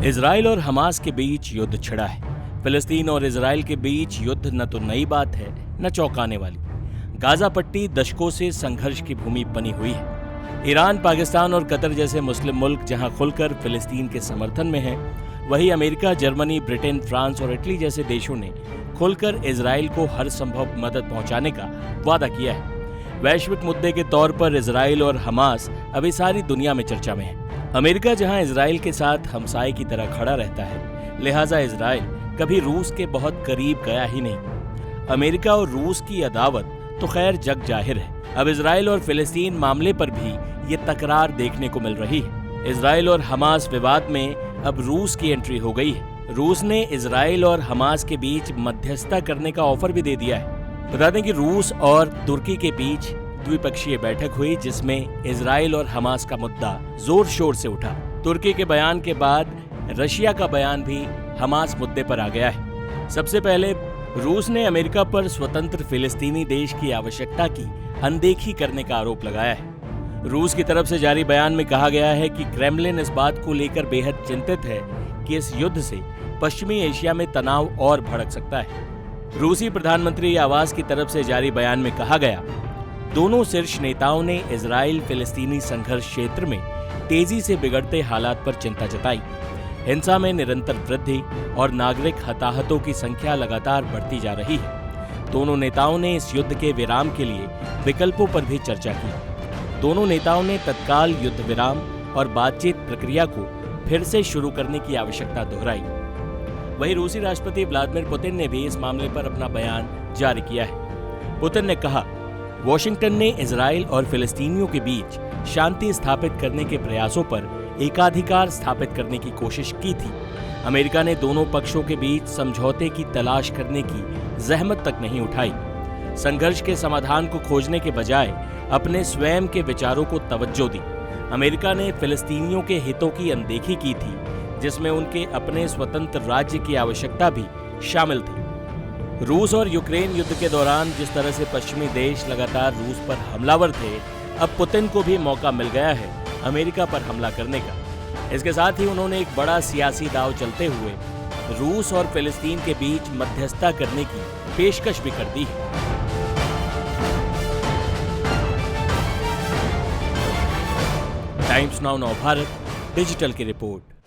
Israel और Hamas के बीच युद्ध छिड़ा है। फिलिस्तीन और इजराइल के बीच युद्ध न तो नई बात है न चौंकाने वाली। गाजा पट्टी दशकों से संघर्ष की भूमि बनी हुई है। ईरान, पाकिस्तान और कतर जैसे मुस्लिम मुल्क जहां खुलकर फिलिस्तीन के समर्थन में हैं, वहीं अमेरिका, जर्मनी, ब्रिटेन, फ्रांस और इटली जैसे देशों ने खुलकर इजराइल को हर संभव मदद पहुंचाने का वादा किया है। वैश्विक मुद्दे के तौर पर इजराइल और हमास अभी सारी दुनिया में चर्चा में है। अमेरिका जहां इजराइल के साथ हमसाये की तरह खड़ा रहता है, लिहाजा इजराइल कभी रूस के बहुत करीब गया ही नहीं। अमेरिका और रूस की अदावत तो खैर जग जाहिर है। अब इजराइल और फिलिस्तीन मामले पर भी ये तकरार देखने को मिल रही है। इजराइल और हमास विवाद में अब रूस की एंट्री हो गई है। रूस ने इजराइल और हमास के बीच मध्यस्थता करने का ऑफर भी दे दिया है। बता दें कि रूस और तुर्की के बीच द्विपक्षीय बैठक हुई, जिसमें इजराइल और हमास का मुद्दा जोर शोर से उठा। तुर्की के बयान के बाद रशिया का बयान भी हमास मुद्दे पर आ गया है। सबसे पहले रूस ने अमेरिका पर स्वतंत्र फिलिस्तीनी देश की आवश्यकता की अनदेखी करने का आरोप लगाया है। रूस की तरफ से जारी बयान में कहा गया है कि क्रेमलिन इस बात को लेकर बेहद चिंतित है कि इस युद्ध से पश्चिमी एशिया में तनाव और भड़क सकता है। रूसी प्रधानमंत्री आवास की तरफ से जारी बयान में कहा गया, दोनों शीर्ष नेताओं ने इजराइल फिलिस्तीनी संघर्ष क्षेत्र में तेजी से बिगड़ते हालात पर चिंता जताई। हिंसा में निरंतर वृद्धि और नागरिक हताहतों की संख्या लगातार बढ़ती जा रही है। दोनों नेताओं ने इस युद्ध के विराम के लिए विकल्पों पर भी चर्चा की। दोनों नेताओं ने तत्काल युद्ध विराम और बातचीत प्रक्रिया को फिर से शुरू करने की आवश्यकता दोहराई। वहीं रूसी राष्ट्रपति व्लादिमीर पुतिन ने भी इस मामले पर अपना बयान जारी किया है। पुतिन ने कहा, वॉशिंगटन ने इजराइल और फिलिस्तीनियों के बीच शांति स्थापित करने के प्रयासों पर एकाधिकार स्थापित करने की कोशिश की थी। अमेरिका ने दोनों पक्षों के बीच समझौते की तलाश करने की जहमत तक नहीं उठाई। संघर्ष के समाधान को खोजने के बजाय अपने स्वयं के विचारों को तवज्जो दी। अमेरिका ने फिलिस्तीनियों के हितों की अनदेखी की थी, जिसमें उनके अपने स्वतंत्र राज्य की आवश्यकता भी शामिल थी। रूस और यूक्रेन युद्ध के दौरान जिस तरह से पश्चिमी देश लगातार रूस पर हमलावर थे, अब पुतिन को भी मौका मिल गया है अमेरिका पर हमला करने का। इसके साथ ही उन्होंने एक बड़ा सियासी दांव चलते हुए रूस और फिलिस्तीन के बीच मध्यस्थता करने की पेशकश भी कर दी है। टाइम्स नाउ नव भारत डिजिटल की रिपोर्ट।